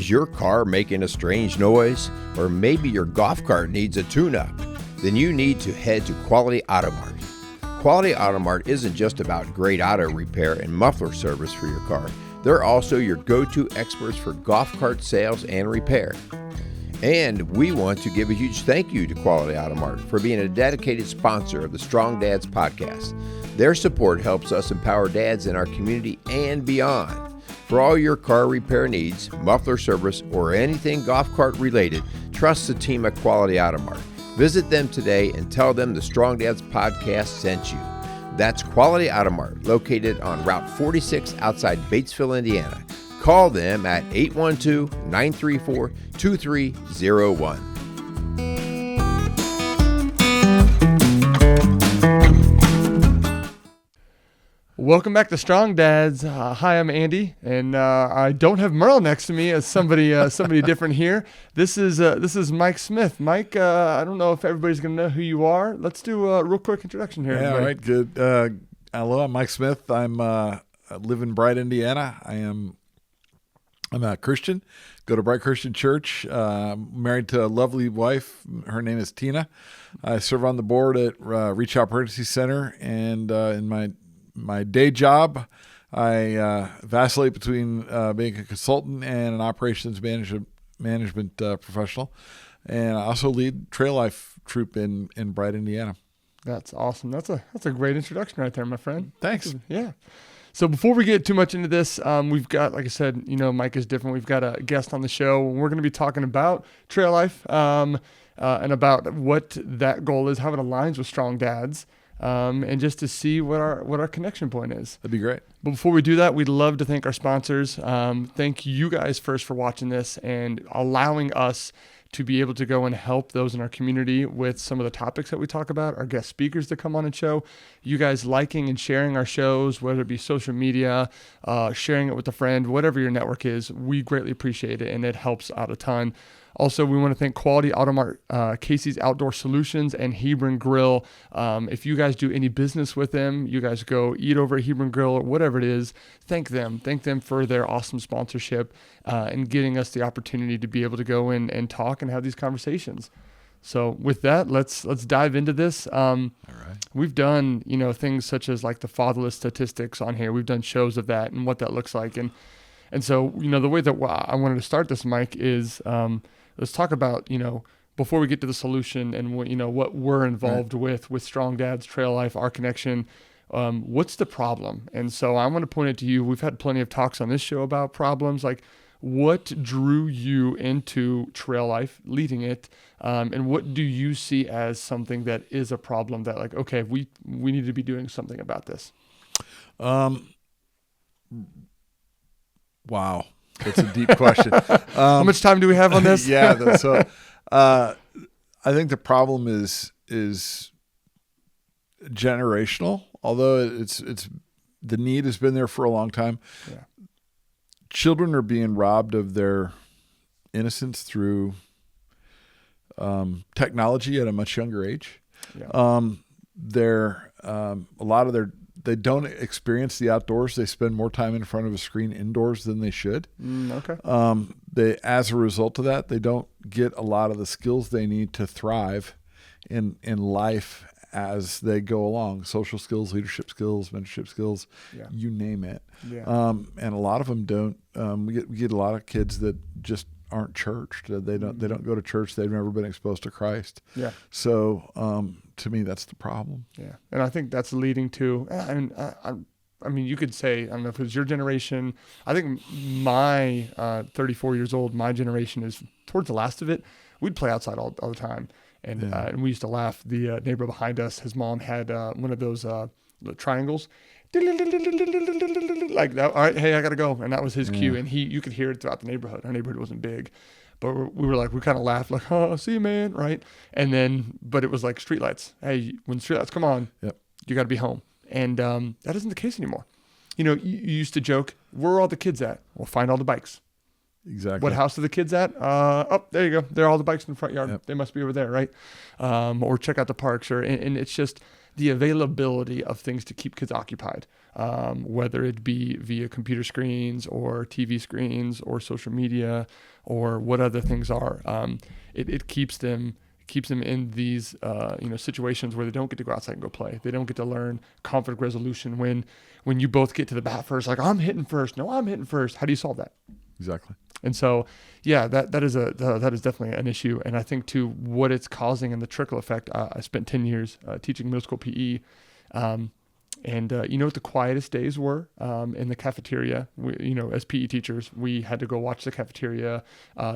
Is your car making a strange noise? Or maybe your golf cart needs a tune-up? Then you need to head to Quality Auto Mart. Quality Auto Mart isn't just about great auto repair and muffler service for your car. They're also your go-to experts for golf cart sales and repair. And we want to give a huge thank you to Quality Auto Mart for being a dedicated sponsor of the Strong Dads podcast. Their support helps us empower dads in our community and beyond. For all your car repair needs, muffler service, or anything golf cart related, trust the team at Quality Auto Mart. Visit them today and tell them the Strong Dads podcast sent you. That's Quality Auto Mart, located on Route 46 outside Batesville, Indiana. Call them at 812-934-2301. Welcome back to Strong Dads. Hi, I'm Andy, and I don't have Merle next to me as somebody different here. This is Mike Smith. Mike, I don't know if everybody's going to know who you are. Let's do a real quick introduction here. Yeah, all right, good. Hello, I'm Mike Smith. I live in Bright, Indiana. I'm a Christian. Go to Bright Christian Church. Married to a lovely wife. Her name is Tina. I serve on the board at Reach Out Pregnancy Center, and in my day job, I vacillate between being a consultant and an operations management professional, and I also lead Trail Life Troop in Bright, Indiana. That's awesome. That's a great introduction right there, my friend. Thanks. Yeah. So before we get too much into this, we've got, like I said, Mike is different. We've got a guest on the show, and we're going to be talking about Trail Life and about what that goal is, how it aligns with Strong Dads. And just to see what our connection point is. That'd be great. But before we do that, we'd love to thank our sponsors. Thank you guys first for watching this and allowing us to be able to go and help those in our community with some of the topics that we talk about, our guest speakers that come on and show. You guys liking and sharing our shows, whether it be social media, sharing it with a friend, whatever your network is, we greatly appreciate it, and it helps out a ton. Also, we want to thank Quality Auto Mart, Casey's Outdoor Solutions, and Hebron Grill. If you guys do any business with them, you guys go eat over at Hebron Grill or whatever it is, thank them. Thank them for their awesome sponsorship and getting us the opportunity to be able to go in and talk and have these conversations. So with that, let's dive into this. All right. We've done, things such as like the fatherless statistics on here. We've done shows of that and what that looks like. And so, the way that I wanted to start this, Mike, is let's talk about, before we get to the solution and what we're involved with Strong Dads, Trail Life, our connection, what's the problem? And so I want to point it to you. We've had plenty of talks on this show about problems, like what drew you into Trail Life, leading it, and what do you see as something that is a problem that, like, okay, we need to be doing something about this? Wow. That's a deep question. How much time do we have on this? Yeah. So I think the problem is generational, although it's the need has been there for a long time. Yeah. Children are being robbed of their innocence through technology at a much younger age. Yeah. They don't experience the outdoors. They spend more time in front of a screen indoors than they should. Okay. As a result of that, they don't get a lot of the skills they need to thrive in life as they go along. Social skills, leadership skills, mentorship skills, you name it. Yeah. And a lot of them don't. We get a lot of kids that just aren't churched. They don't go to church. They've never been exposed to Christ. Yeah. So to me, that's the problem. Yeah. And I think that's leading to, I mean, you could say, I don't know if it was your generation. I think my 34 years old, my generation is towards the last of it. We'd play outside all the time. And we used to laugh. The neighbor behind us, his mom had one of those triangles. Like that. All right, hey, I got to go. And that was his cue. And you could hear it throughout the neighborhood. Our neighborhood wasn't big. But we kind of laughed like, oh, see you, man, right? And then, but it was like streetlights. Hey, when streetlights come on, you got to be home. And that isn't the case anymore. You used to joke, where are all the kids at? We'll find all the bikes. Exactly. What house are the kids at? There you go. There are all the bikes in the front yard. They must be over there, right? Or check out the parks. And it's just the availability of things to keep kids occupied, whether it be via computer screens or TV screens or social media or what other things are. It keeps them in these situations where they don't get to go outside and go play. They don't get to learn conflict resolution when you both get to the bat first, like I'm hitting first. No, I'm hitting first. How do you solve that? Exactly. And so, yeah, that is definitely an issue. And I think too, what it's causing and the trickle effect. I spent 10 years teaching middle school PE. And you know what the quietest days were in the cafeteria? As PE teachers, we had to go watch the cafeteria.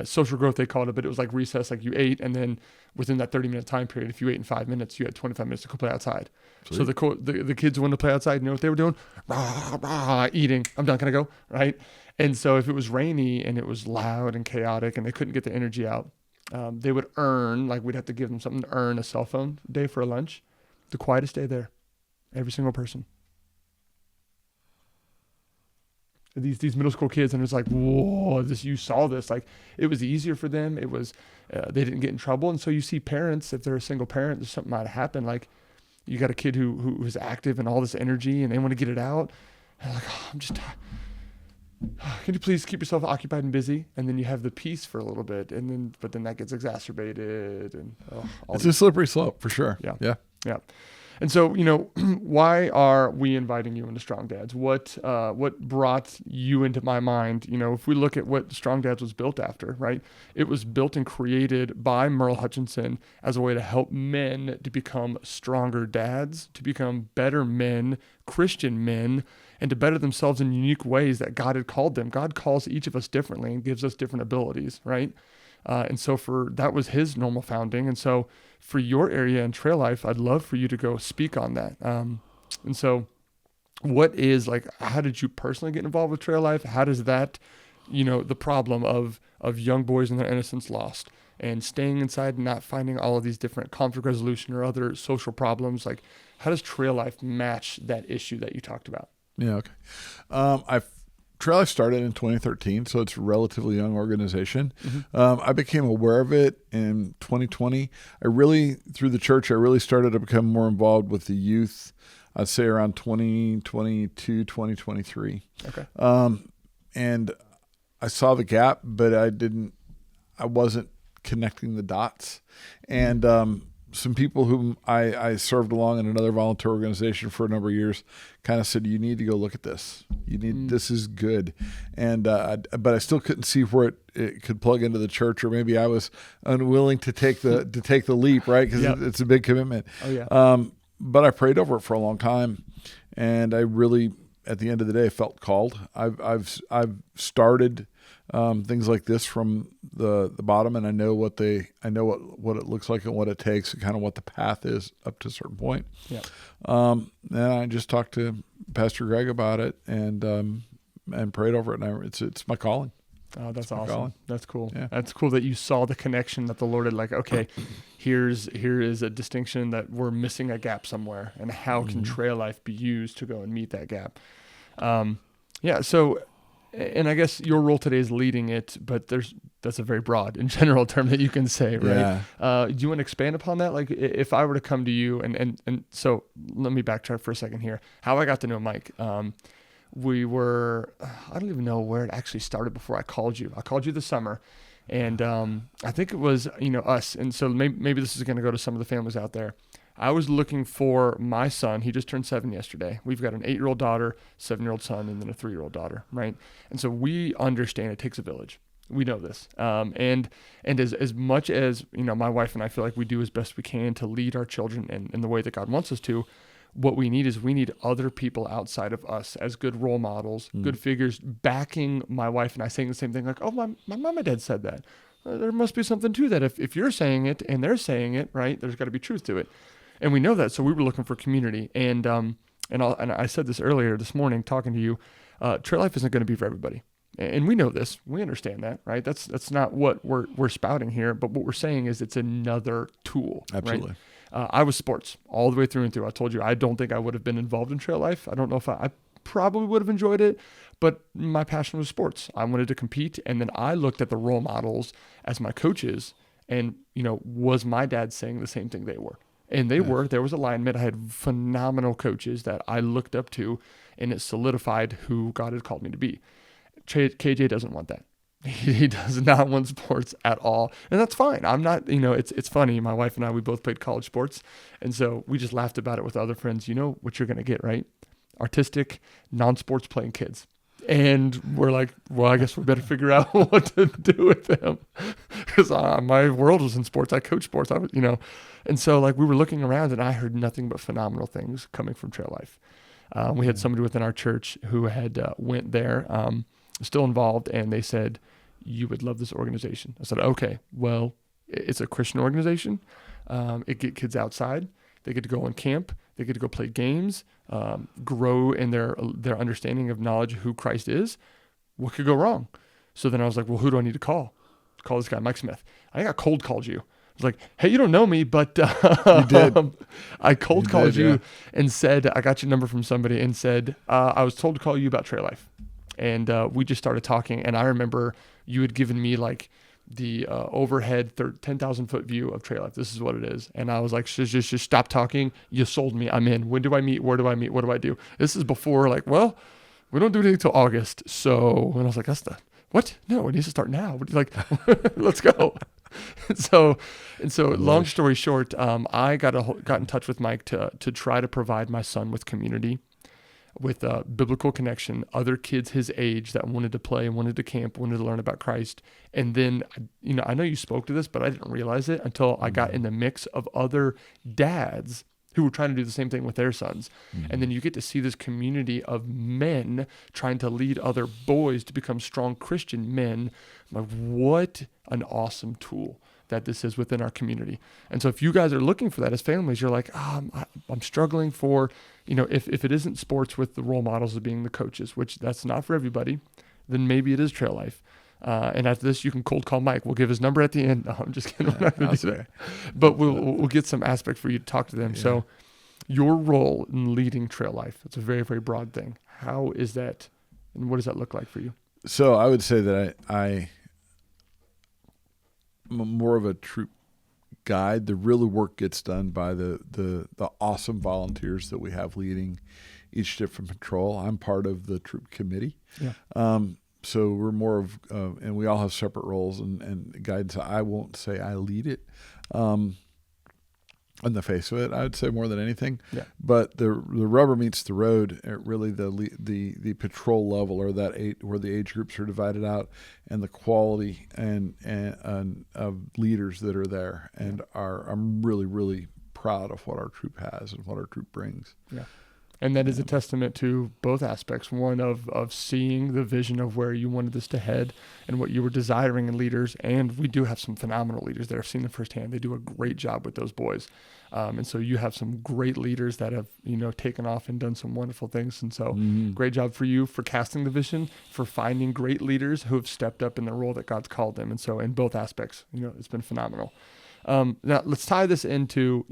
Social growth, they called it, but it was like recess, like you ate, and then within that 30-minute time period, if you ate in 5 minutes, you had 25 minutes to go play outside. Sweet. So the kids wanted to play outside. You know what they were doing? Rah, rah, eating. I'm done. Can I go? Right? And so if it was rainy and it was loud and chaotic and they couldn't get the energy out, they would earn, like we'd have to give them something to earn a cell phone day for a lunch. The quietest day there. Every single person. These middle school kids, and it's like, whoa, you saw this. Like, it was easier for them. It was, they didn't get in trouble. And so you see parents, if they're a single parent, there's something might have happened. Like, you got a kid who is active and all this energy, and they want to get it out. And like, oh, I'm just tired. Can you please keep yourself occupied and busy? And then you have the peace for a little bit, but then that gets exacerbated, and it's a slippery slope for sure. Yeah. And so, why are we inviting you into Strong Dads? What brought you into my mind? If we look at what Strong Dads was built after, right? It was built and created by Merle Hutchinson as a way to help men to become stronger dads, to become better men, Christian men, and to better themselves in unique ways that God had called them. God calls each of us differently and gives us different abilities, right? And so that was his normal founding. And so for your area in Trail Life, I'd love for you to go speak on that. And so how did you personally get involved with Trail Life? How does that, the problem of young boys and their innocence lost and staying inside and not finding all of these different conflict resolution or other social problems, like how does Trail Life match that issue that you talked about? Yeah. Okay. Trail Life started in 2013, so it's a relatively young organization. Mm-hmm. I became aware of it in 2020. Through the church, I really started to become more involved with the youth, I'd say around 2022, 2023. Okay. And I saw the gap, but I wasn't connecting the dots. And some people whom I served along in another volunteer organization for a number of years kind of said, you need to go look at this. This is good. And, but I still couldn't see where it could plug into the church, or maybe I was unwilling to take the leap, right? Because it's a big commitment. Oh yeah. But I prayed over it for a long time, and I really, at the end of the day, felt called. I've started things like this from the bottom, and I know what it looks like and what it takes, and kind of what the path is up to a certain point. Yeah. And I just talked to Pastor Greg about it and prayed over it, and it's my calling. Oh, that's awesome. Calling. That's cool. Yeah. That's cool that you saw the connection that the Lord had, like, okay, here is a distinction that we're missing a gap somewhere, and how can Trail Life be used to go and meet that gap? So, and I guess your role today is leading it, but that's a very broad and general term that you can say, right? Yeah. Do you want to expand upon that? Like, if I were to come to you, and so let me backtrack for a second here. How I got to know Mike, we were, I don't even know where it actually started before I called you. I called you this summer, and I think it was, us. And so maybe this is going to go to some of the families out there. I was looking for my son. He just turned 7 yesterday. We've got an 8-year-old daughter, 7-year-old son, and then a 3-year-old daughter, right? And so we understand it takes a village. We know this. And as much as, my wife and I feel like we do as best we can to lead our children in the way that God wants us to, what we need other people outside of us as good role models, good figures, backing my wife and I, saying the same thing, like, oh, my mom and dad said that. There must be something to that. If you're saying it and they're saying it, right, there's got to be truth to it. And we know that, so we were looking for community. And I said this earlier this morning talking to you, Trail Life isn't going to be for everybody. And we know this. We understand that, right? That's not what we're spouting here, but what we're saying is it's another tool. Absolutely. Right? I was sports all the way through and through. I told you, I don't think I would have been involved in Trail Life. I don't know if I probably would have enjoyed it, but my passion was sports. I wanted to compete. And then I looked at the role models as my coaches, and, was my dad saying the same thing they were? And there was alignment. I had phenomenal coaches that I looked up to, and it solidified who God had called me to be. KJ doesn't want that. He does not want sports at all. And that's fine. I'm not, it's funny. My wife and I, we both played college sports. And so we just laughed about it with other friends. You know what you're going to get, right? Artistic, non-sports playing kids. And we're like, well, I guess we better figure out what to do with them. Because my world was in sports. I coached sports. And so like we were looking around and I heard nothing but phenomenal things coming from Trail Life. We had somebody within our church who had went there, still involved, and they said, you would love this organization. I said, okay, well, it's a Christian organization. It get kids outside. They get to go on camp. They get to go play games, grow in their understanding of knowledge of who Christ is. What could go wrong? So then I was like, well, who do I need to call? Call this guy, Mike Smith. I think I cold called you. I was like, hey, you don't know me, but you did. I cold called you and said, I got your number from somebody and said, I was told to call you about Trail Life. And we just started talking. And I remember you had given me like the overhead 10,000 foot view of Trail Life. This is what it is. And I was like, just stop talking. You sold me. I'm in. When do I meet? Where do I meet? What do I do? This is before like, well, we don't do anything until August. So, and I was like, that's what? No, it needs to start now. Like, let's go. And so long story short, I got in touch with Mike to try to provide my son with community, with a biblical connection, other kids his age that wanted to play and wanted to camp, wanted to learn about Christ. And then, I know you spoke to this, but I didn't realize it until I got in the mix of other dads who were trying to do the same thing with their sons. And then you get to see this community of men trying to lead other boys to become strong Christian men. I'm like, what an awesome tool that this is within our community. And so if you guys are looking for that as families, you're like, I'm struggling for, if it isn't sports with the role models of being the coaches, which that's not for everybody, then maybe it is Trail Life. And after this, you can cold call Mike. We'll give his number at the end. No, I'm just kidding. We're not going to do that. But we'll get some aspect for you to talk to them. Yeah. So your role in leading Trail Life, it's a very, very broad thing. How is that, and what does that look like for you? So I would say that I'm more of a troop guide. The real work gets done by the awesome volunteers that we have leading each different patrol. I'm part of the troop committee. Yeah. So we're more of, and we all have separate roles and guidance. I won't say I lead it on the face of it, I would say more than anything. Yeah. But the rubber meets the road at really the patrol level, or where the age groups are divided out, and the quality and of leaders that are there, and I'm really, really proud of what our troop has and what our troop brings. Yeah. And that is a testament to both aspects. One of seeing the vision of where you wanted this to head and what you were desiring in leaders. And we do have some phenomenal leaders there. I've seen them firsthand. They do a great job with those boys. And so you have some great leaders that have, taken off and done some wonderful things. And so great job for you for casting the vision, for finding great leaders who have stepped up in the role that God's called them. And so in both aspects, it's been phenomenal. Now let's tie this into,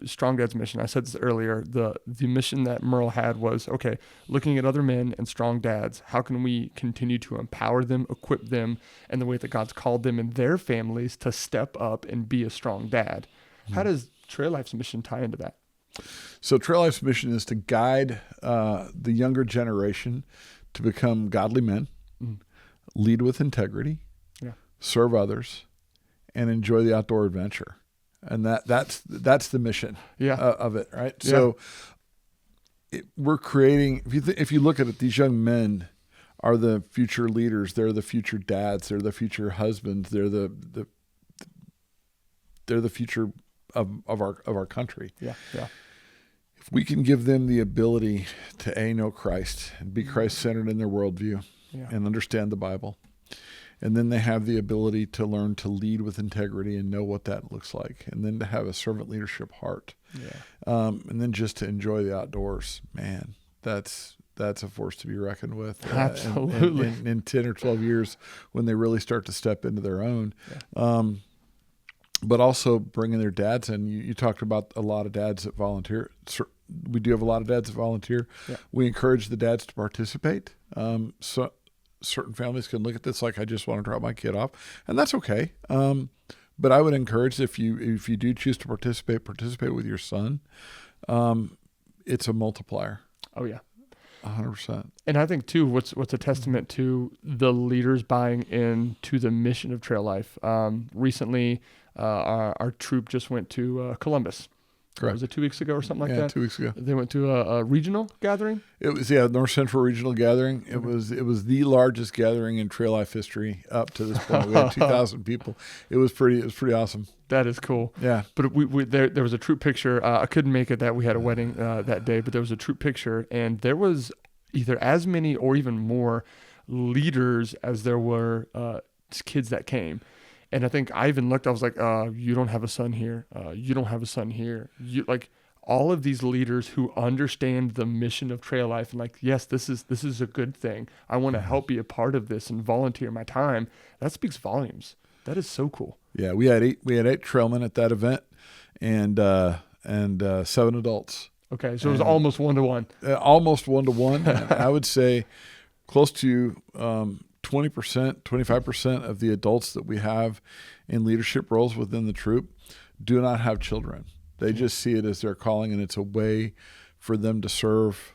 Strong Dad's mission. I said this earlier, the mission that Merle had was, okay, looking at other men and strong dads, how can we continue to empower them, equip them in the way that God's called them and their families to step up and be a strong dad? How does Trail Life's mission tie into that? So Trail Life's mission is to guide the younger generation to become godly men, lead with integrity, serve others, and enjoy the outdoor adventure. And that's the mission of it, right? Yeah. So we're creating, if you look at it, these young men are the future leaders. They're the future dads. They're the future husbands. They're the future of our country. Yeah, yeah. If we can give them the ability to know Christ and be Christ-centered in their worldview and understand the Bible, and then they have the ability to learn to lead with integrity and know what that looks like, and then to have a servant leadership heart, and then just to enjoy the outdoors. Man, that's a force to be reckoned with. Absolutely. In 10 or 12 years, when they really start to step into their own. Yeah. But also bringing their dads in. You talked about a lot of dads that volunteer. We do have a lot of dads that volunteer. Yeah. We encourage the dads to participate. So certain families can look at this like, I just want to drop my kid off, and that's okay. But I would encourage, if you do choose to participate with your son. It's a multiplier. Oh yeah. 100%. And I think too, what's a testament to the leaders buying into the mission of Trail Life. Recently, our troop just went to Columbus. Correct. Was it 2 weeks ago or something like that? 2 weeks ago. They went to a regional gathering. It was North Central Regional Gathering. It was the largest gathering in Trail Life history up to this point. We had 2,000 people. It was pretty awesome. That is cool. Yeah. But there was a troop picture. I couldn't make it we had a wedding that day, but there was a troop picture, and there was either as many or even more leaders as there were kids that came. And I think I even looked, I was like, you don't have a son here. You don't have a son here. All of these leaders who understand the mission of Trail Life and like, yes, this is a good thing. I want to help be a part of this and volunteer my time. That speaks volumes. That is so cool. Yeah, we had eight trailmen at that event, and 7 adults. Okay, so it was almost 1-to-1. Almost 1-to-1. I would say close to 20%, 25% of the adults that we have in leadership roles within the troop do not have children. They just see it as their calling, and it's a way for them to serve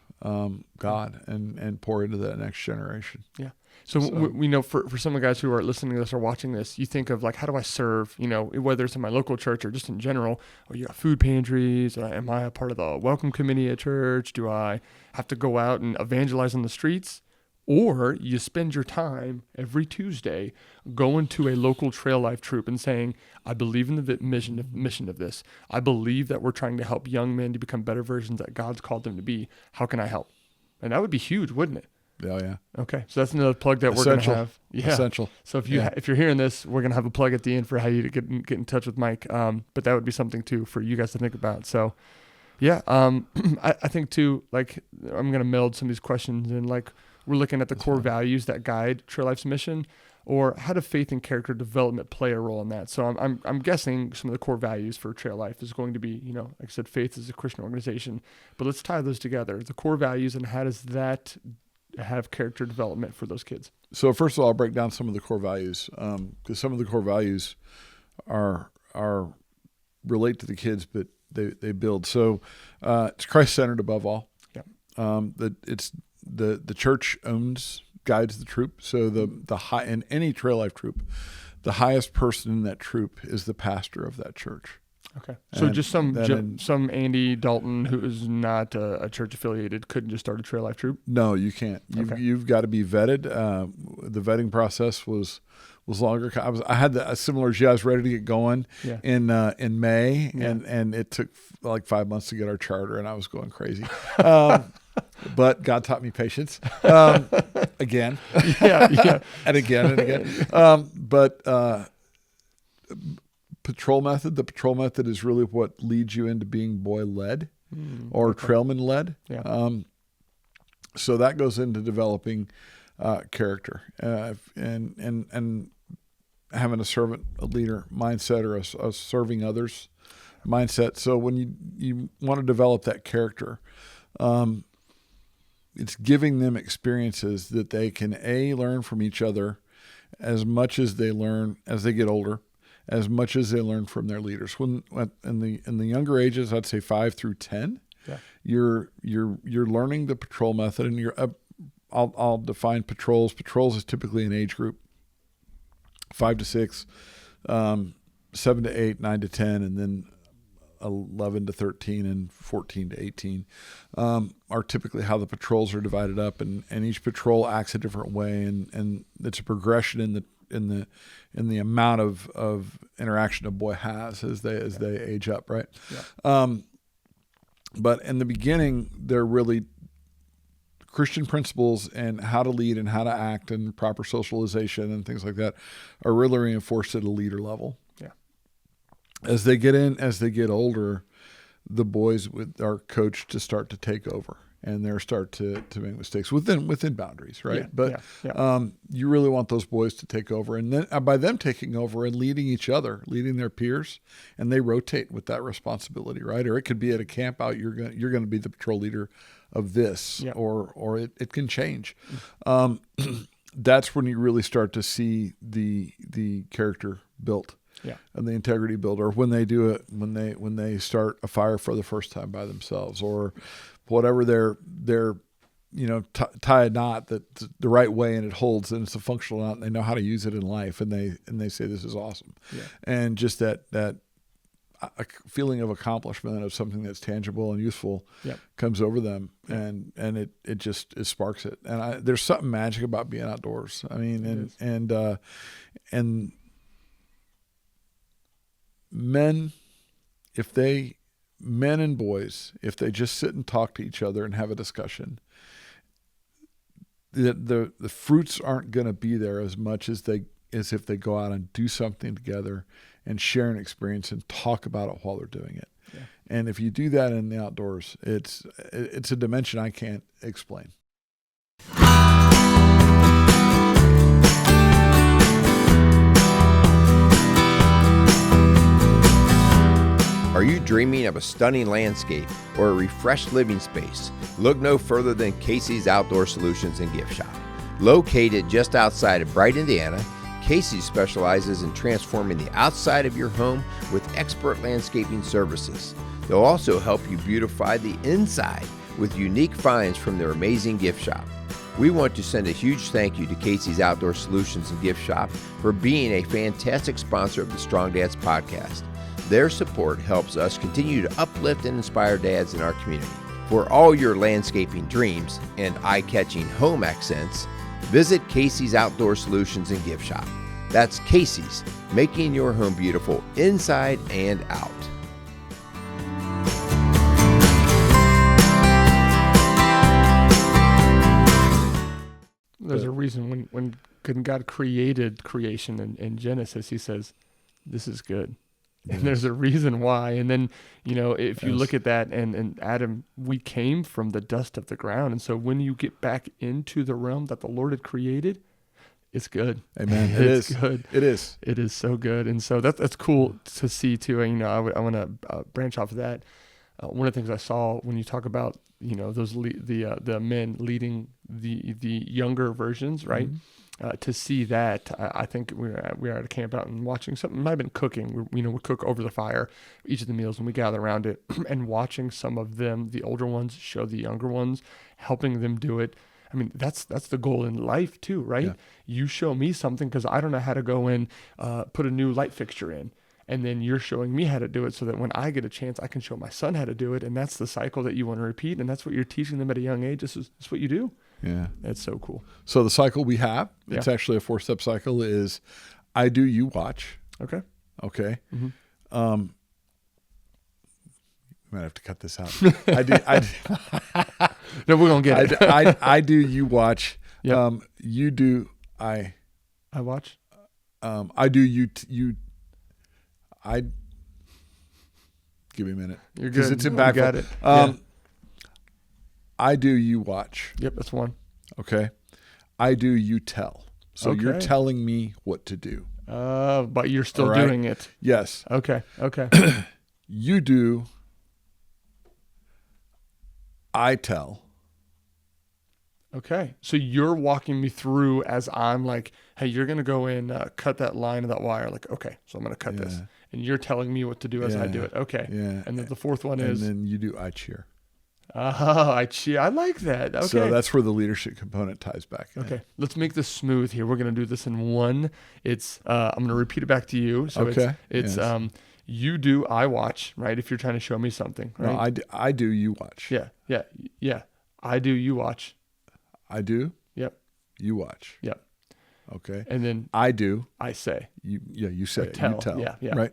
God and pour into that next generation. Yeah. So we know for some of the guys who are listening to this or watching this, you think of like, how do I serve, whether it's in my local church or just in general, or you got food pantries, am I a part of the welcome committee at church? Do I have to go out and evangelize on the streets? Or you spend your time every Tuesday going to a local Trail Life troop and saying, I believe in the mission of this. I believe that we're trying to help young men to become better versions that God's called them to be. How can I help? And that would be huge, wouldn't it? Oh, yeah. Okay, so that's another plug that we're going to have. Yeah. Essential. So if you're hearing this, we're going to have a plug at the end for how you get in touch with Mike. But that would be something too for you guys to think about. So, yeah, I think too, like I'm going to meld some of these questions and like we're looking at the core values that guide Trail Life's mission, or how do faith and character development play a role in that? So I'm guessing some of the core values for Trail Life is going to be, like I said, faith is a Christian organization. But let's tie those together. The core values, and how does that have character development for those kids? So first of all, I'll break down some of the core values, because some of the core values are relate to the kids, but they build. So it's Christ-centered above all. Yeah. The church guides the troop. So the high in any Trail Life troop, the highest person in that troop is the pastor of that church. Okay. So just some Andy Dalton who is not a church affiliated couldn't just start a Trail Life troop? No, you can't. You've got to be vetted. The vetting process was longer. I had a similar as you. I was ready to get going in May, and it took like 5 months to get our charter, and I was going crazy. But God taught me patience again. Yeah. and again. Patrol method. The patrol method is really what leads you into being boy-led or trailman-led. Yeah. So that goes into developing character and having a leader mindset, or a serving others mindset. So when you want to develop that character, it's giving them experiences that they can learn from each other as much as they learn as they get older, as much as they learn from their leaders. When in the younger ages, I'd say 5 through 10, you're learning the patrol method, and I'll define patrols. Patrols is typically an age group, 5 to 6, 7 to 8, 9 to 10, and then 11 to 13 and 14 to 18 are typically how the patrols are divided up, and each patrol acts a different way, and it's a progression in the amount of interaction a boy has as they age up, right? Yeah. But in the beginning, they're really Christian principles and how to lead and how to act and proper socialization and things like that are really reinforced at a leader level. Yeah. As they get older, the boys are coached to start to take over, and they start to make mistakes within boundaries, right? You really want those boys to take over, and then by them taking over and leading each other, leading their peers, and they rotate with that responsibility, right? Or it could be at a camp out, you're going to be the patrol leader of this, or it can change. That's when you really start to see the character built. Yeah. and the integrity builder when they do it, when they start a fire for the first time by themselves, or whatever they're tie a knot that's the right way and it holds and it's a functional knot and they know how to use it in life, and they say this is awesome. Yeah. And just that a feeling of accomplishment of something that's tangible and useful comes over them, and it just sparks it. And there's something magic about being outdoors. I mean, and men and boys, if they just sit and talk to each other and have a discussion, the fruits aren't going to be there as much as if they go out and do something together and share an experience and talk about it while they're doing it. Yeah. And if you do that in the outdoors, it's a dimension I can't explain. Are you dreaming of a stunning landscape or a refreshed living space? Look no further than Casey's Outdoor Solutions and Gift Shop. Located just outside of Bright, Indiana, Casey specializes in transforming the outside of your home with expert landscaping services. They'll also help you beautify the inside with unique finds from their amazing gift shop. We want to send a huge thank you to Casey's Outdoor Solutions and Gift Shop for being a fantastic sponsor of the Strong Dads podcast. Their support helps us continue to uplift and inspire dads in our community. For all your landscaping dreams and eye-catching home accents, visit Casey's Outdoor Solutions and Gift Shop. That's Casey's, making your home beautiful inside and out. There's a reason when God created creation in Genesis, he says, this is good. Yes. And there's a reason why. And then, if you look at that and Adam, we came from the dust of the ground. And so when you get back into the realm that the Lord had created, it's good. Amen. It's good. It is. It is so good. And so that's cool to see too. And, I want to branch off of that. One of the things I saw when you talk about, those the men leading the younger versions, right? Mm-hmm. To see that, I think we were at a camp out and watching something. It might have been cooking. We cook over the fire each of the meals, and we gather around it and watching some of them, the older ones, show the younger ones, helping them do it. I mean, that's the goal in life too, right? Yeah. You show me something because I don't know how to go and put a new light fixture in. And then you're showing me how to do it so that when I get a chance, I can show my son how to do it. And that's the cycle that you want to repeat. And that's what you're teaching them at a young age. This is what you do. Yeah. That's so cool. So the cycle we have, it's actually a 4-step cycle, is I do, you watch. Okay. Mm-hmm. You might have to cut this out. I do. No, we're going to get it. I do, you watch. Yep. You do, I watch. I do, you give me a minute. You're good. Because it's impactful. You got it. I do, you watch. Yep, that's one. Okay. I do, you tell. So you're telling me what to do. But you're still doing it. Yes. Okay. You do, I tell. Okay. So you're walking me through as I'm like, hey, you're going to go in, cut that line of that wire. Like, okay, so I'm going to cut this. And you're telling me what to do as I do it. Okay. Yeah. And then the fourth one is? And then you do, I cheer. I cheer. I like that. Okay. So that's where the leadership component ties back. Okay. Let's make this smooth here. We're going to do this in one. It's, I'm going to repeat it back to you. So it's yes. You do, I watch, right? If you're trying to show me something, right? No, I do, you watch. Yeah. I do, you watch. I do. Yep. You watch. Yep. Okay. And then I do. I say. You say. You tell. Yeah. Right.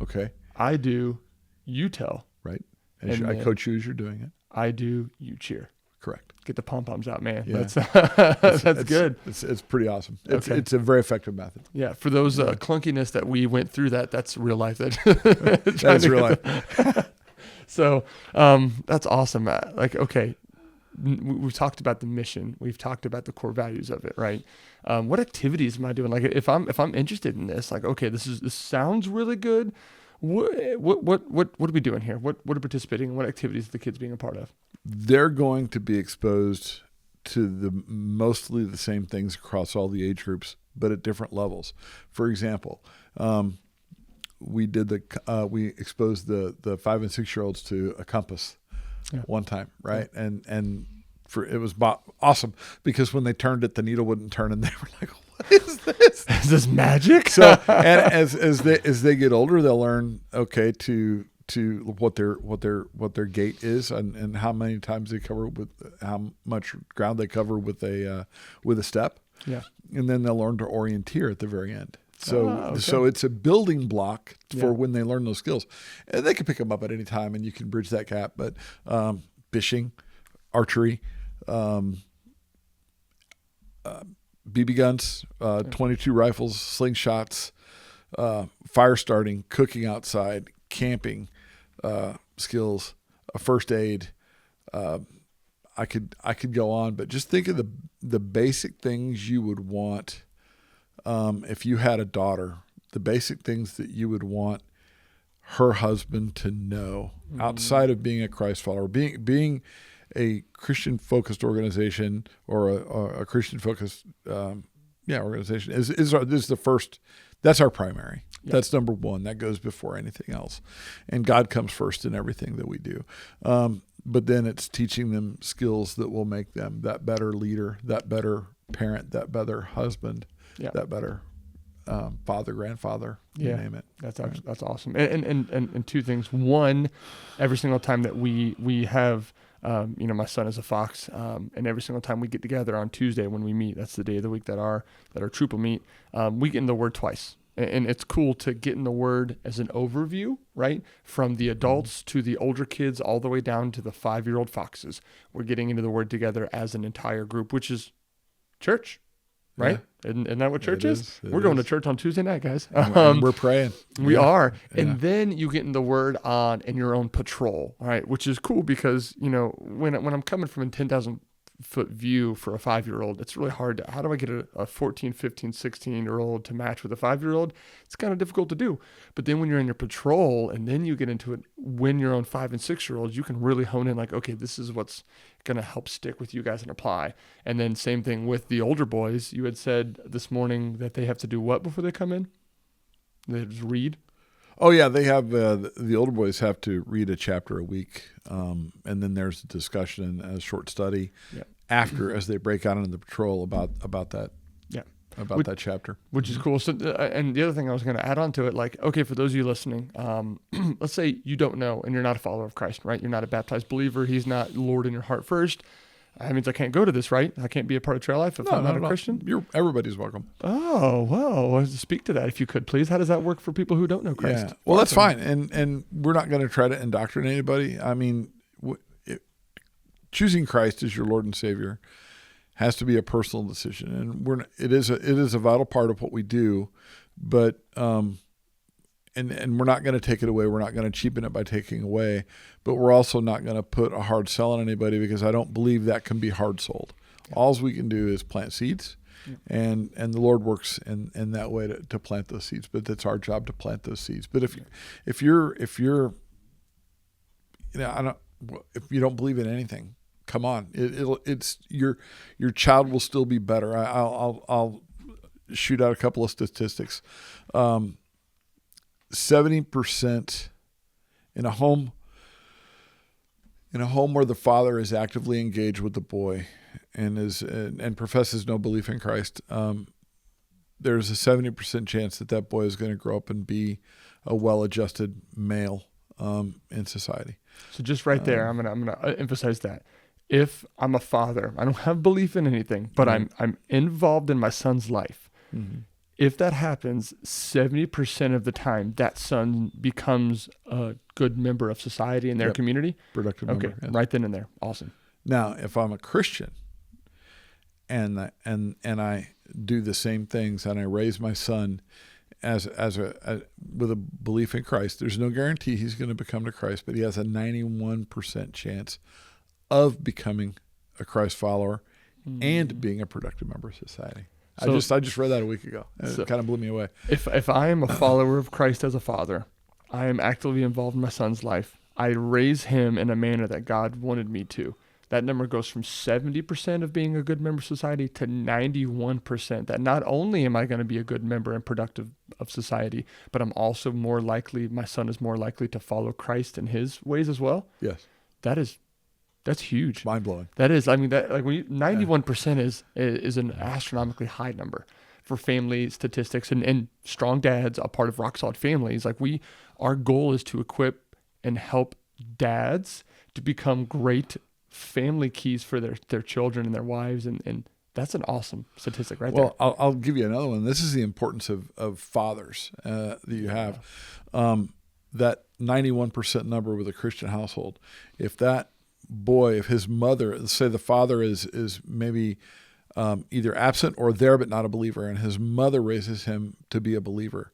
Okay. I do. You tell. Right. And I coach you as you're doing it. I do. You cheer. Correct. Get the pom-poms out, man. Yeah. That's good. It's pretty awesome. It's a very effective method. Yeah. For those clunkiness that we went through, that's real life. That's real life. So that's awesome. Okay. We've talked about the mission. We've talked about the core values of it, right? What activities am I doing? Like if I'm interested in this, like, okay, this sounds really good. What are we doing here? What are participating in? What activities are the kids being a part of? They're going to be exposed to mostly the same things across all the age groups, but at different levels. For example, we exposed the 5 and 6 year olds to a compass one time, right? Yeah. And it was awesome because when they turned it, the needle wouldn't turn, and they were like, "What is this? Is this magic?" So, and as they get older, they'll learn to what their gait is and how many times they cover with how much ground they cover with a step. Yeah, and then they'll learn to orienteer at the very end. So it's a building block for when they learn those skills, and they can pick them up at any time, and you can bridge that gap. But fishing, archery, BB guns, 22 rifles, slingshots, fire starting, cooking outside, camping skills, first aid. I could go on, but just think of the basic things you would want if you had a daughter. The basic things that you would want her husband to know outside of being a Christ follower, being a Christian focused organization or a Christian focused organization is the first. That's our primary. Yep. That's number one. That goes before anything else, and God comes first in everything that we do. But then it's teaching them skills that will make them that better leader, that better parent, that better husband, that better father, grandfather, you name it. That's awesome. And two things. One, every single time that we have, my son is a Fox, and every single time we get together on Tuesday when we meet, that's the day of the week that our troop will meet, we get in the Word twice. And it's cool to get in the Word as an overview, right? From the adults to the older kids, all the way down to the 5-year-old Foxes. We're getting into the Word together as an entire group, which is church, right? Yeah. Isn't that what church is? We're going to church on Tuesday night, guys. And we're praying. We are. And then you get in the Word in your own patrol, all right? Which is cool because, when I'm coming from a 10,000-foot view for a 5-year-old, it's really hard how do I get a 14, 15, 16-year-old to match with a 5-year-old? It's kind of difficult to do. But then when you're in your patrol and then you get into it when you're on 5 and 6-year-olds, you can really hone in like, okay, this is what's going to help stick with you guys and apply. And then same thing with the older boys. You had said this morning that they have to do what before they come in? They just read? Oh, yeah. They have the older boys have to read a chapter a week. And then there's a discussion, a short study after as they break out into the patrol about that. Yeah. About that chapter. Which is cool. So, and the other thing I was going to add on to it, like, okay, for those of you listening, let's say you don't know and you're not a follower of Christ, right? You're not a baptized believer. He's not Lord in your heart first. That means I can't go to this, right? I can't be a part of Trail Life if I'm not a Christian? Everybody's welcome. Oh, well, speak to that if you could, please. How does that work for people who don't know Christ? Yeah. Well, that's fine. And we're not going to try to indoctrinate anybody. I mean, choosing Christ as your Lord and Savior has to be a personal decision. And it is a vital part of what we do, but and we're not going to take it away. We're not going to cheapen it by taking away, but we're also not going to put a hard sell on anybody because I don't believe that can be hard sold. Yeah. All we can do is plant seeds, and the Lord works in that way to plant those seeds. But it's our job to plant those seeds. But if you don't believe in anything, come on, it's your child will still be better. I'll shoot out a couple of statistics. 70% in a home where the father is actively engaged with the boy and professes no belief in Christ, there's a 70% chance that boy is going to grow up and be a well-adjusted male in society. So just right there, I'm gonna emphasize that. If I'm a father, I don't have belief in anything, but I'm involved in my son's life. Mm-hmm. If that happens, 70% of the time, that son becomes a good member of society in their community. Productive member. Okay, yes. Right then and there. Awesome. Now, if I'm a Christian and I do the same things and I raise my son with a belief in Christ, there's no guarantee he's going to become to Christ, but he has a 91% chance of becoming a Christ follower and being a productive member of society. So, I just read that a week ago. It kind of blew me away. If I am a follower of Christ as a father, I am actively involved in my son's life. I raise him in a manner that God wanted me to. that number goes from 70% of being a good member of society to 91%. That not only am I going to be a good member and productive of society, but I'm also more likely, my son is more likely to follow Christ in his ways as well. Yes. That's huge. Mind blowing. That is, I mean, that like when 91% is an astronomically high number for family statistics and strong dads, a part of rock solid families. Like our goal is to equip and help dads to become great family keys for their children and their wives. And that's an awesome statistic right there. Well, I'll give you another one. This is the importance of fathers that you have. That 91% number with a Christian household. If that boy, if his mother, let's say the father is maybe either absent or there but not a believer, and his mother raises him to be a believer,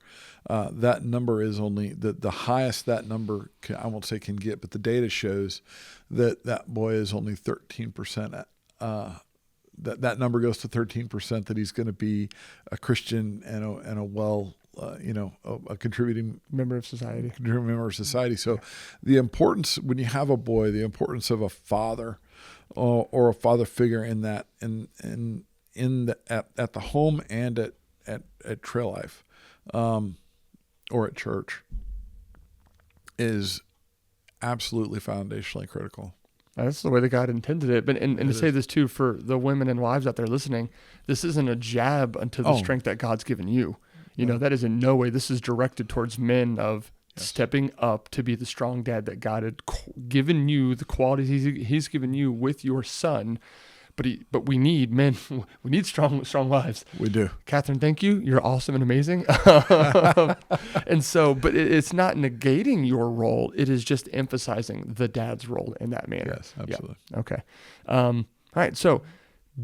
that number is only the highest that number I won't say can get, but the data shows that boy is only 13%. That number goes to 13%, that he's going to be a Christian and a well, a contributing Member of society. So the importance, when you have a boy, the importance of a father or a father figure in that, at the home and at Trail Life, or at church, is absolutely foundationally critical. That's the way that God intended it. But and to say this too, for the women and wives out there listening, this isn't a jab unto the strength that God's given you. You know, that is in no way, this is directed towards men of stepping up to be the strong dad that God had given you, the qualities he's given you with your son. But we need men, we need strong wives. We do. Catherine, thank you. You're awesome and amazing. And so, but it's not negating your role. It is just emphasizing the dad's role in that manner. Yes, absolutely. Yeah. Okay. All right. So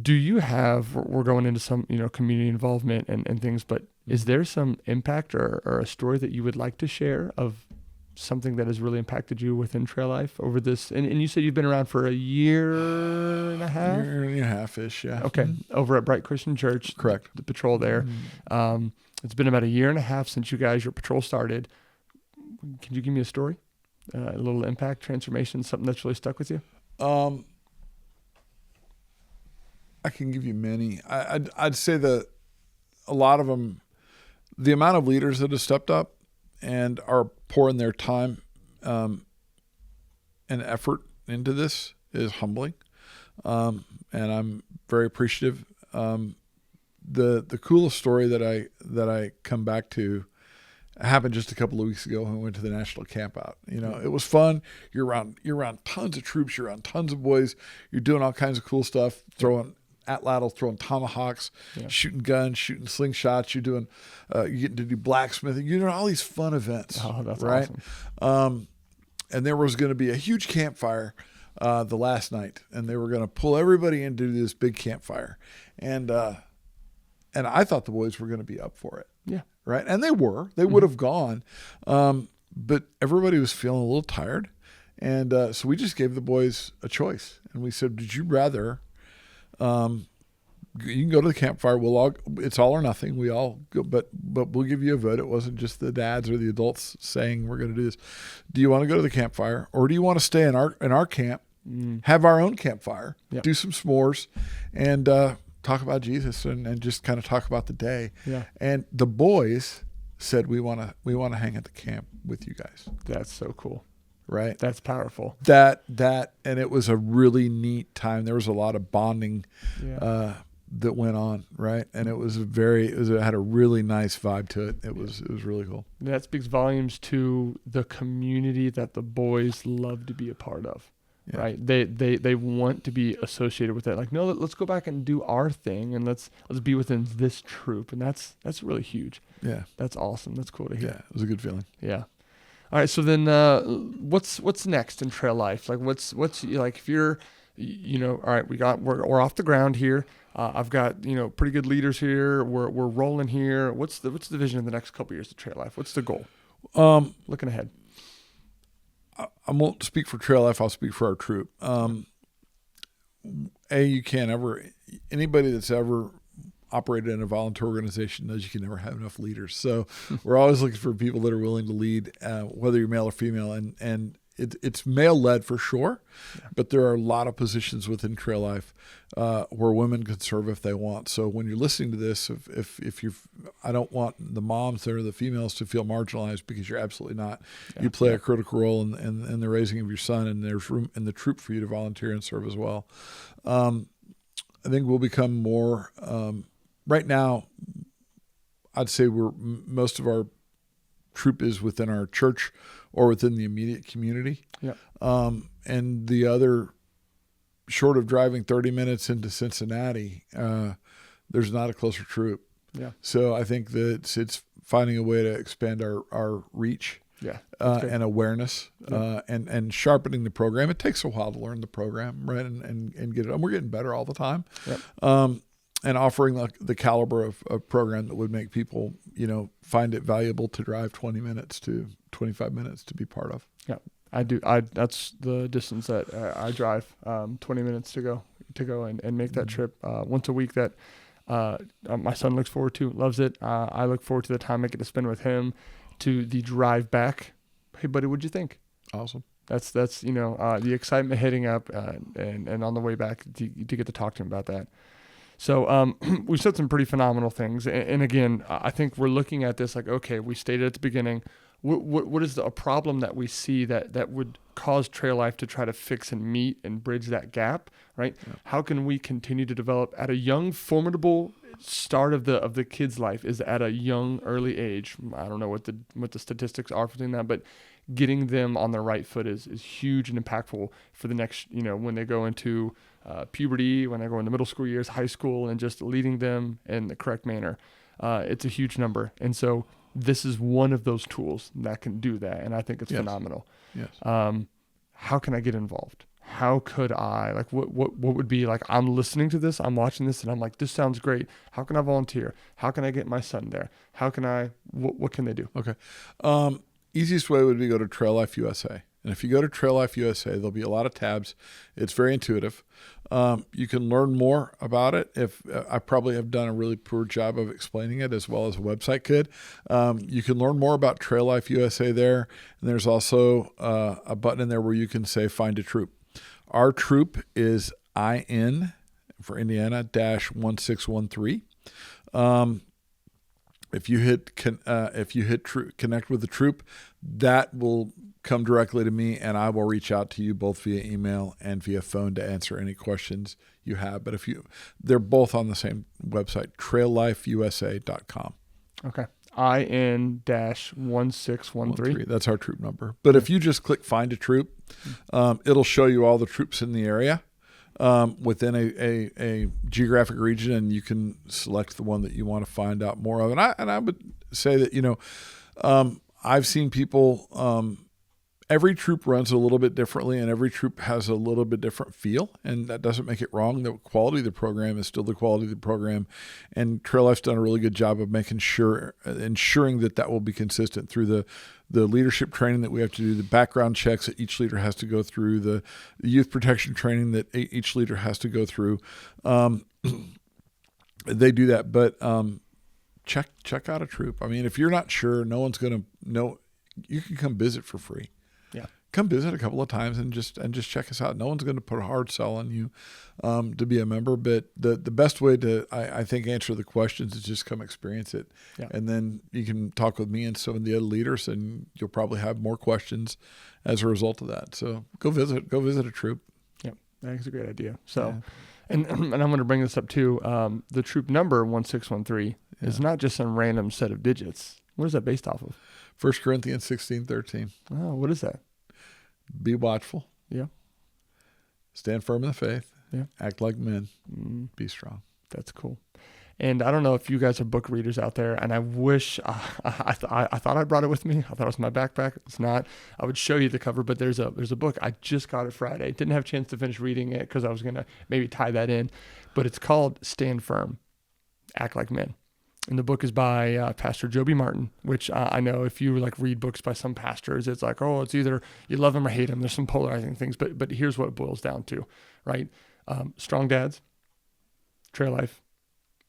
do you have, we're going into some, community involvement and things, but is there some impact or a story that you would like to share of something that has really impacted you within Trail Life over this? And you said you've been around for a year and a half? Year and a half-ish, yeah. Okay. Mm-hmm. Over at Bright Christian Church. Correct. The patrol there. Mm-hmm. It's been about a year and a half since your patrol started. Can you give me a story? A little impact, transformation, something that's really stuck with you? I can give you many. I'd say that a lot of them, the amount of leaders that have stepped up and are pouring their time and effort into this is humbling, and I'm very appreciative. The coolest story that I come back to happened just a couple of weeks ago when we went to the national camp out. It was fun. You're around tons of troops. You're around tons of boys. You're doing all kinds of cool stuff, throwing atlatls, throwing tomahawks, shooting guns, shooting slingshots. You're getting to do blacksmithing. You're doing all these fun events. Oh, that's right? Awesome. And there was going to be a huge campfire the last night, and they were going to pull everybody into this big campfire. And I thought the boys were going to be up for it. Yeah. Right. And they were. They would have gone. But everybody was feeling a little tired. And so we just gave the boys a choice. And we said, "Did you rather you can go to the campfire. It's all or nothing. We all go, but we'll give you a vote." It wasn't just the dads or the adults saying we're going to do this. Do you want to go to the campfire, or do you want to stay in our camp, have our own campfire, do some s'mores, and talk about Jesus and just kind of talk about the day? Yeah. And the boys said, we want to hang at the camp with you guys. That's so cool. Right. That's powerful. That and it was a really neat time. There was a lot of bonding that went on, right? And it had a really nice vibe to it. It was really cool. That speaks volumes to the community that the boys love to be a part of. Yeah. Right. They want to be associated with it. Like, no, let's go back and do our thing, and let's be within this troop. And that's really huge. Yeah. That's awesome. That's cool to hear. Yeah. It was a good feeling. Yeah. All right. So then, what's next in Trail Life? Like, what's like, if you're, all right, we're off the ground here. I've got, pretty good leaders here. We're rolling here. What's the vision of the next couple of years of Trail Life? What's the goal? Looking ahead. I won't speak for Trail Life. I'll speak for our troop. Anybody that's ever operated in a volunteer organization knows you can never have enough leaders. So we're always looking for people that are willing to lead, whether you're male or female. And it's male led for sure, but there are a lot of positions within Trail Life where women can serve if they want. So when you're listening to this, if you, I don't want the moms or the females to feel marginalized, because you're absolutely not. Yeah. You play a critical role in the raising of your son, and there's room in the troop for you to volunteer and serve as well. I think we'll become more. Right now, I'd say most of our troop is within our church or within the immediate community. Yeah. And the other, short of driving 30 minutes into Cincinnati, there's not a closer troop. Yeah. So I think that it's finding a way to expand our reach. Yeah. And awareness, and sharpening the program. It takes a while to learn the program, right? And get it. And we're getting better all the time. Yep. And offering the caliber of program that would make people, find it valuable to drive 20 minutes to 25 minutes to be part of. Yeah, I do. That's the distance that I drive, 20 minutes to go and make that trip once a week that my son looks forward to, loves it. I look forward to the time I get to spend with him, to the drive back. Hey, buddy, what'd you think? Awesome. That's the excitement hitting up and on the way back to get to talk to him about that. So we've said some pretty phenomenal things. And again, I think we're looking at this like, okay, we stated at the beginning, what is a problem that we see that would cause Trail Life to try to fix and meet and bridge that gap, right? Yeah. How can we continue to develop at a young, formidable start of the kid's life is at a young, early age. I don't know what the statistics are for doing that, but getting them on the right foot is huge and impactful for the next, when they go into puberty, when they go into middle school years, high school, and just leading them in the correct manner. It's a huge number. And so this is one of those tools that can do that. And I think it's phenomenal. Yes. How can I get involved? How could I, like, what would be like, I'm listening to this, I'm watching this, and I'm like, this sounds great. How can I volunteer? How can I get my son there? How can I, what can they do? Okay. Easiest way would be go to Trail Life USA. And if you go to Trail Life USA, there'll be a lot of tabs. It's very intuitive. You can learn more about it. If I probably have done a really poor job of explaining it as well as a website could. You can learn more about Trail Life USA there. And there's also a button in there where you can say, find a troop. Our troop is IN for Indiana -1613. If you hit connect with the troop, that will come directly to me, and I will reach out to you both via email and via phone to answer any questions you have. But they're both on the same website, traillifeusa.com. Okay. IN-1613. That's our troop number. But if you just click find a troop, it'll show you all the troops in the area within a geographic region, and you can select the one that you want to find out more of. And I would say that, I've seen people, every troop runs a little bit differently, and every troop has a little bit different feel, and that doesn't make it wrong. The quality of the program is still the quality of the program, and Trail Life's done a really good job of ensuring that will be consistent through the leadership training that we have to do, the background checks that each leader has to go through, the youth protection training that each leader has to go through. They do that, but check out a troop. I mean, if you're not sure, no one's going to know. You can come visit for free. Yeah. Come visit a couple of times and just check us out. No one's going to put a hard sell on you to be a member, but the best way to, I think, answer the questions is just come experience it. Yeah. And then you can talk with me and some of the other leaders, and you'll probably have more questions as a result of that. So go visit a troop. Yeah, that's a great idea. So, and I'm going to bring this up too. The troop number 1613 is not just some random set of digits. What is that based off of? 1 Corinthians 16:13. Oh, what is that? Be watchful. Yeah. Stand firm in the faith. Yeah. Act like men. Be strong. That's cool. And I don't know if you guys are book readers out there, and I wish I thought I brought it with me. I thought it was in my backpack. It's not. I would show you the cover, but there's a book. I just got it Friday. Didn't have a chance to finish reading it because I was going to maybe tie that in. But it's called Stand Firm, Act Like Men. And the book is by Pastor Joby Martin, which I know if you read books by some pastors, it's like, oh, it's either you love him or hate him. There's some polarizing things, but here's what it boils down to, right? Strong dads, Trail Life.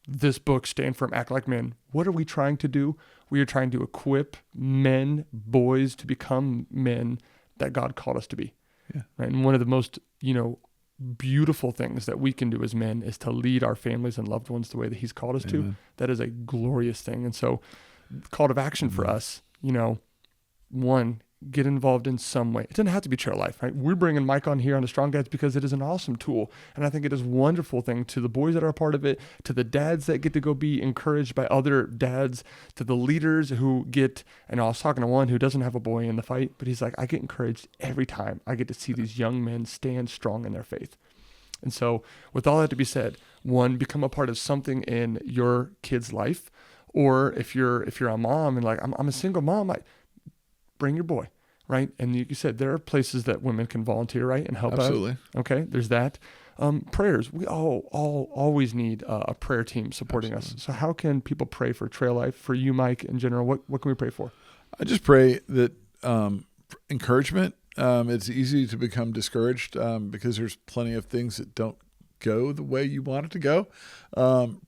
This book, Stand Firm, Act Like Men. What are we trying to do? We are trying to equip men, boys, to become men that God called us to be. Yeah. Right. And one of the most, beautiful things that we can do as men is to lead our families and loved ones the way that he's called us to. That is a glorious thing. And so call to action for us, one, get involved in some way. It doesn't have to be Trail Life, right? We're bringing Mike on here on the Strong Dads because it is an awesome tool. And I think it is a wonderful thing to the boys that are a part of it, to the dads that get to go be encouraged by other dads, to the leaders who get, and I was talking to one who doesn't have a boy in the fight, but he's like, I get encouraged every time I get to see these young men stand strong in their faith. And so with all that to be said, one, become a part of something in your kid's life. Or if you're a mom and like, I'm a single mom, bring your boy, right? And you said there are places that women can volunteer, right, and help Absolutely. out. Okay, there's that. Prayers. We all always need a prayer team supporting us. So how can people pray for Trail Life, for you, Mike, in general? What can we pray for? I just pray that encouragement. It's easy to become discouraged because there's plenty of things that don't go the way you want it to go.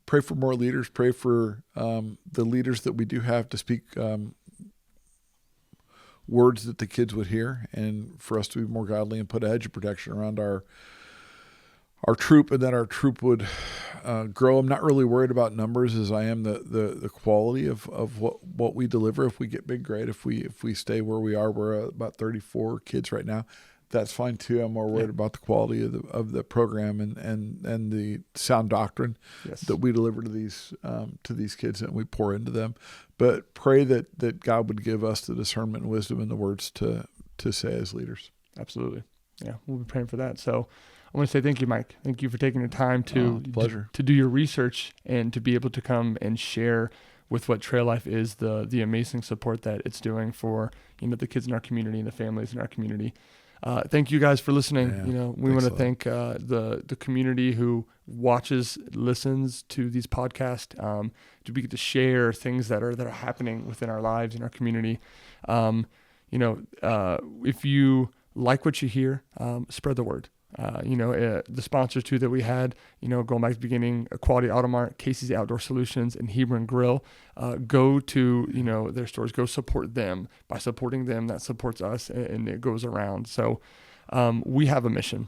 Pray for more leaders. Pray for the leaders that we do have to speak words that the kids would hear, and for us to be more godly and put a hedge of protection around our troop, and that our troop would grow. I'm not really worried about numbers as I am the quality of what we deliver. If we get big, great. If we stay where we are, we're about 34 kids right now. That's fine too. I'm more worried about the quality of the program and the sound doctrine that we deliver to these kids and we pour into them. But pray that God would give us the discernment and wisdom and the words to say as leaders. Absolutely. Yeah, we'll be praying for that. So I want to say thank you, Mike. Thank you for taking the time to do your research and to be able to come and share with what Trail Life is, the amazing support that it's doing for the kids in our community and the families in our community. Thank you guys for listening. Yeah, we want to thank the community who watches, listens to these podcasts, to be able to share things that are happening within our lives in our community. If you like what you hear, spread the word. The sponsors too that we had, going back to the beginning, Quality Auto Mart, Casey's Outdoor Solutions, and Hebron Grill. Go to, their stores, go support them. By supporting them, that supports us, and it goes around. So we have a mission.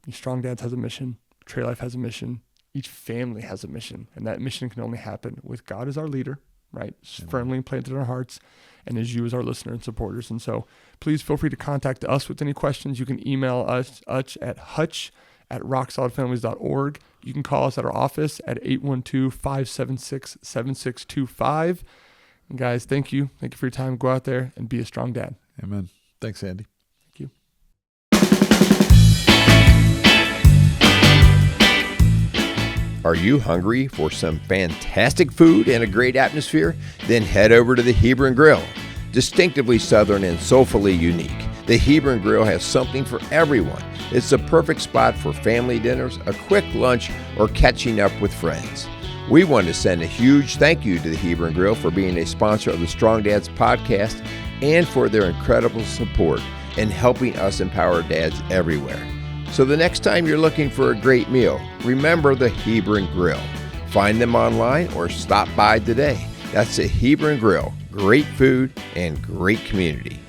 Strong Dads has a mission. Trail Life has a mission. Each family has a mission, and that mission can only happen with God as our leader, right? Firmly implanted in our hearts, and as you as our listener and supporters. And so please feel free to contact us with any questions. You can email us at hutch@rocksolidfamilies.org. You can call us at our office at 812-576-7625. And guys, thank you. Thank you for your time. Go out there and be a strong dad. Amen. Thanks, Andy. Thank you. Are you hungry for some fantastic food and a great atmosphere? Then head over to the Hebron Grill. Distinctively Southern and soulfully unique, the Hebron Grill has something for everyone. It's the perfect spot for family dinners, a quick lunch, or catching up with friends. We want to send a huge thank you to the Hebron Grill for being a sponsor of the Strong Dads podcast and for their incredible support in helping us empower dads everywhere. So the next time you're looking for a great meal, remember the Hebron Grill. Find them online or stop by today. That's the Hebron Grill. Great food and great community.